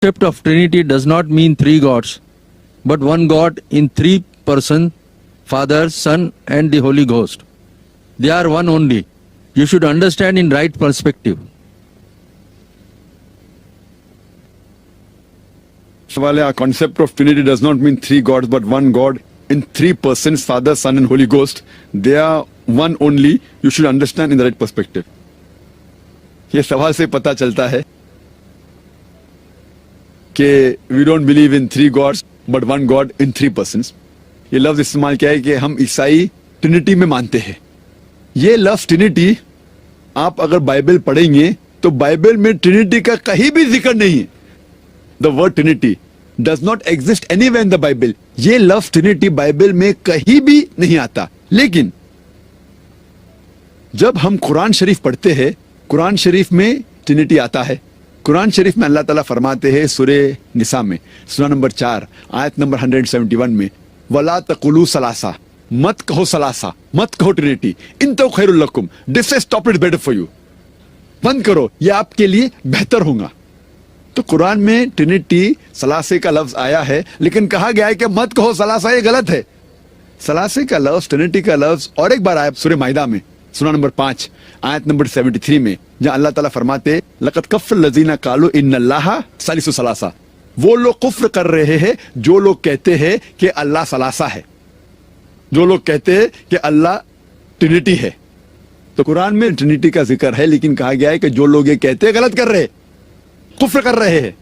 concept of Trinity does not mean three gods, but one God in three persons, Father, Son, and the Holy Ghost. They are one only. You should understand in right perspective. Our concept of Trinity does not mean three gods, but one God in three persons, Father, Son, and Holy Ghost. They are one only. You should understand in the right perspective. ये सवाल से पता चलता है कि we don't believe in three gods, but one God in three persons. ये लफ्ज इस्तेमाल किया है कि हम ईसाई ट्रिनिटी में मानते हैं. ये लफ्ज ट्रिनिटी आप अगर बाइबल पढ़ेंगे तो बाइबल में ट्रिनिटी का कहीं भी जिक्र नहीं है. The word Trinity does not exist anywhere in the Bible. ये लफ्ज ट्रिनिटी बाइबल में कहीं भी नहीं आता. लेकिन जब हम कुरान शरीफ पढ़ते हैं, कुरान शरीफ में ट्रिनिटी आता है. कुरान शरीफ में अल्लाह ताला फरमाते हैं सूरे निसा में सूरा नंबर 4 आयत नंबर 171 में, वला तकुलू सलासा, मत कहो सलासा, मत कहो ट्रिनिटी, इन तो खैरुल लकुम, this is stop it better for you. बंद करो, यह आपके लिए बेहतर होगा. तो कुरान में ट्रिनिटी सलासे का लफ्ज आया है, लेकिन कहा गया है कि मत कहो सलासा, ये गलत है. सलासे का लफ्ज, ट्रिनिटी का लफ्ज और एक बार आया सूरे माइदा में सूरा नंबर 5 आयत नंबर 73 में, जहां अल्लाह ताला फरमाते लक़द कफ़र लज़ीना क़ालू इन्नल्लाहा सालिसु सलासा. वो लोग कुफ्र कर रहे हैं जो लोग कहते हैं कि अल्लाह सलासा है, जो लोग कहते हैं कि अल्लाह ट्रिनिटी है. तो कुरान में ट्रिनिटी का जिक्र है, लेकिन कहा गया है कि जो लोग ये कहते हैं गलत कर रहे हैं, कुफ्र कर रहे हैं.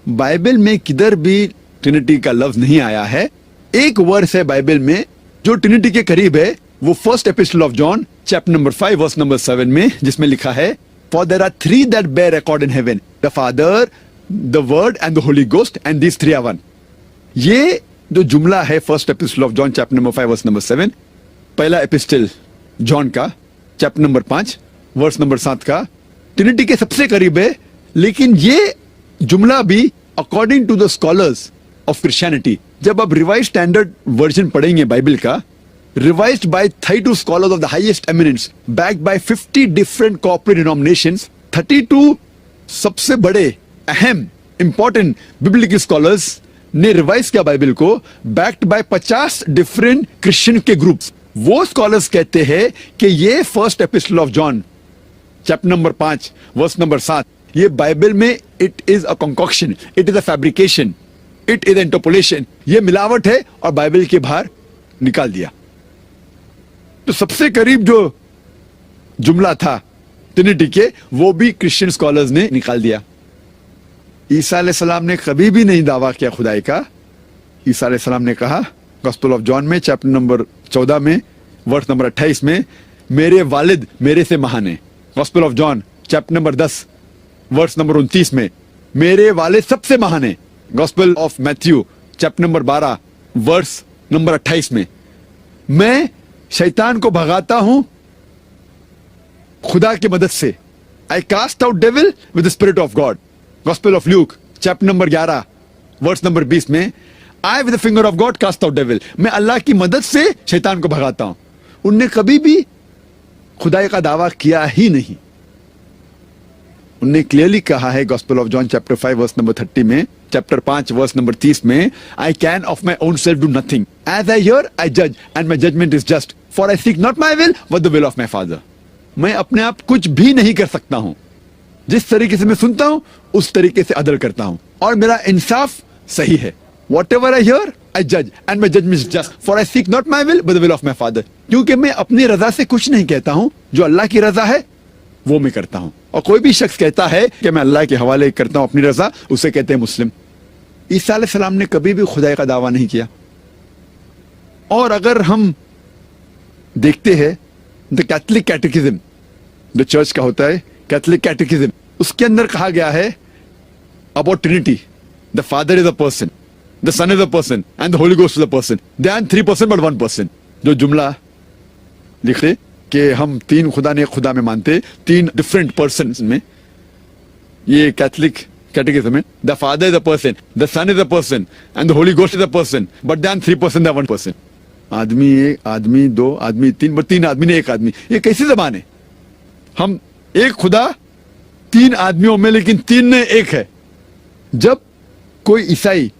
बाइबल में किधर भी ट्रिनिटी का लफ्ज नहीं आया है. एक वर्स है बाइबल में जो ट्रिनिटी के करीब है, वो first epistle of John chapter number 5 verse number 7 में, जिसमें लिखा है for there are three that bear record in heaven, the Father, the Word and the Holy Ghost, and these three are one. ये जो जुमला है first epistle of John chapter number 5 verse number 7, पहला epistle John का chapter number 5 verse number 7 का, Trinity के सबसे करीब है. लेकिन ये जुमला भी according to the scholars of Christianity, जब आप रिवाइज्ड स्टैंडर्ड वर्जन पढ़ेंगे बाइबल का, revised by 32 scholars of the highest eminence, backed by 50 different corporate denominations, 32 सबसे बड़े अहम इंपॉर्टेंट बिब्लिकल स्कॉलर्स ने रिवाइज किया बाइबल को, backed by 50 डिफरेंट क्रिश्चियन के ग्रुप्स. वो स्कॉलर्स कहते हैं कि ये first epistle of John chapter number 5 verse number 7, ये बाइबल में it is a concoction, it is a fabrication, it is interpolation. ये मिलावट है और बाइबल के बाहर निकाल दिया. तो सबसे करीब जो जुमला था ट्रिनिटी के, वो भी क्रिश्चियन स्कॉलर्स ने निकाल दिया. ईसा अलैहिस्सलाम ने कभी भी नहीं दावा किया खुदाई का. ईसा अलैहिस्सलाम ने कहा गॉस्पेल ऑफ जॉन में चैप्टर नंबर 14 में वर्स नंबर 28 में, मेरे वालिद मेरे से महान है. Gospel of John chapter number 10 verse number 29 में, मेरे वालिद सबसे महान है. Gospel of Matthew chapter number 12 verse number 28 में, मैं शैतान को भगाता हूं खुदा की मदद से. I cast out devil with the spirit of God. Gospel of Luke chapter number 11 verse number 20 में, I with the finger of God cast out devil, मैं अल्लाह की मदद से शैतान को भगाता हूं. उनने कभी भी खुदाई का दावा किया ही नहीं. उनने क्लियरली कहा है Gospel of John chapter 5 verse number 30 में, चैप्टर 5 वर्स नंबर 30 में, I can of my own self do nothing, as I hear I जज and my judgment is just, for I seek not my will but the will of my father. मैं अपने आप कुछ भी नहीं कर सकता हूं. जिस तरीके से मैं सुनता हूं उस तरीके से अदल करता हूं, और मेरा इंसाफ सही है. Whatever I hear I जज and my judgment is just, for I seek not my will but the will of my father. क्योंकि मैं अपनी रजा से कुछ नहीं कहता हूं, जो अल्लाह की रजा है वो मैं करता हूं. और कोई भी शख्स कहता है कि मैं अल्लाह के हवाले करता हूं अपनी रजा, उसे कहते हैं मुस्लिम. ईसा अलैहिस्सलाम ने कभी भी खुदाई का दावा नहीं किया. और अगर हम देखते हैं द कैथलिक कैटेकिज्म, जो चर्च का होता है कैथलिक कैटेकिज्म, उसके अंदर कहा गया है about Trinity, the Father is a person, the Son is a person and the Holy Ghost is a person, they are 3 person but 1 person. जो जुमला लिखे कि हम 3 खुदा ने खुदा में मानते, 3 डिफरेंट पर्सन में, ये कैथलिक कैटेकिज्म में, the Father is a person, the Son is a person and the Holy Ghost is a person, but they are 3 person, they are 1 person. आदमी 1, आदमी 2, आदमी 3, बट 3 आदमी ने 1 आदमी. ये कैसी जबान है? हम एक खुदा 3 आदमियों में, लेकिन 3 ने 1 है. जब कोई ईसाई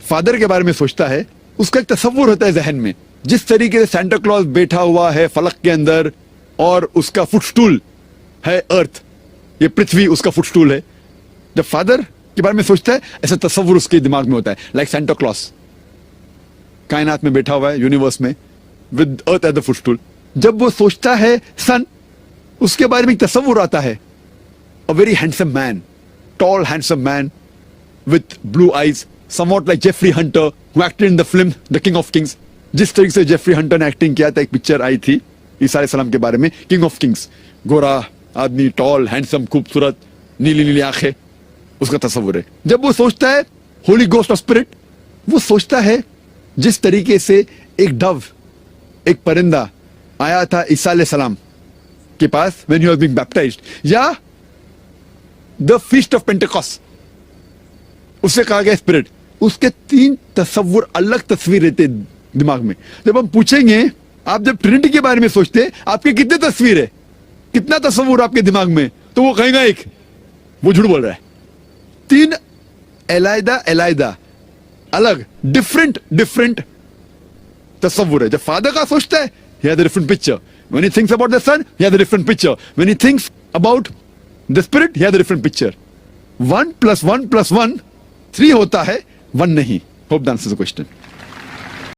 फादर के बारे में सोचता है, उसका एक तस्वुर होता है जहन में, जिस तरीके से सेंटा क्लॉज बैठा हुआ है फलक के अंदर और उसका फुटस्टूल है अर्थ, ये पृथ्वी उसका फुटस्टूल है। जब फादर के बारे में सोचता है, ऐसा तस्वुर उसके दिमाग में होता है, लाइक सेंटा क्लॉज कायनात में बैठा हुआ है यूनिवर्स में विद अर्थ एज द फुटस्टूल। जब वो सोचता है सन, उसके बारे में एक तस्वुर आता है, a very handsome man, toll handsome man with blue eyes, somewhat like Jeffrey Hunter, who acted in the film The King of Kings. जिस तरीके से जेफरी हंटर ने एक्टिंग किया था, एक पिक्चर आई थी ईसा अलैहिस्सलाम के बारे में, किंग ऑफ किंग्स, गोरा आदमी, टॉल हैंडसम, खूबसूरत, नीली नीली आंखें, उसका तस्वुर है। जब वो सोचता है होली गोस्ट ऑफ स्पिरिट, वो सोचता है जिस तरीके से एक डव, एक परिंदा आया था ईसा अलैहिस्सलाम के पास when he was being baptized, या द फीस्ट ऑफ पेंटेकॉस्ट, उससे कहा गया स्पिरिट। उसके तीन तस्वुर, अलग तस्वीर रहते दिमाग में। जब हम पूछेंगे आप जब ट्रिनिटी के बारे में सोचते हैं आपके कितने तस्वीर है, कितना तस्वुर आपके दिमाग में, तो वो कहेगा एक, वो झूठ बोल रहा है। तीन अलग अलग डिफरेंट तस्वुर है। जब फादर का सोचता है, he has a different picture. When he thinks about the son, he has a different picture. When he thinks about the spirit, he has a different picture. 1 + 1 + 1 3 होता है, 1 नहीं। Hope that answers the question.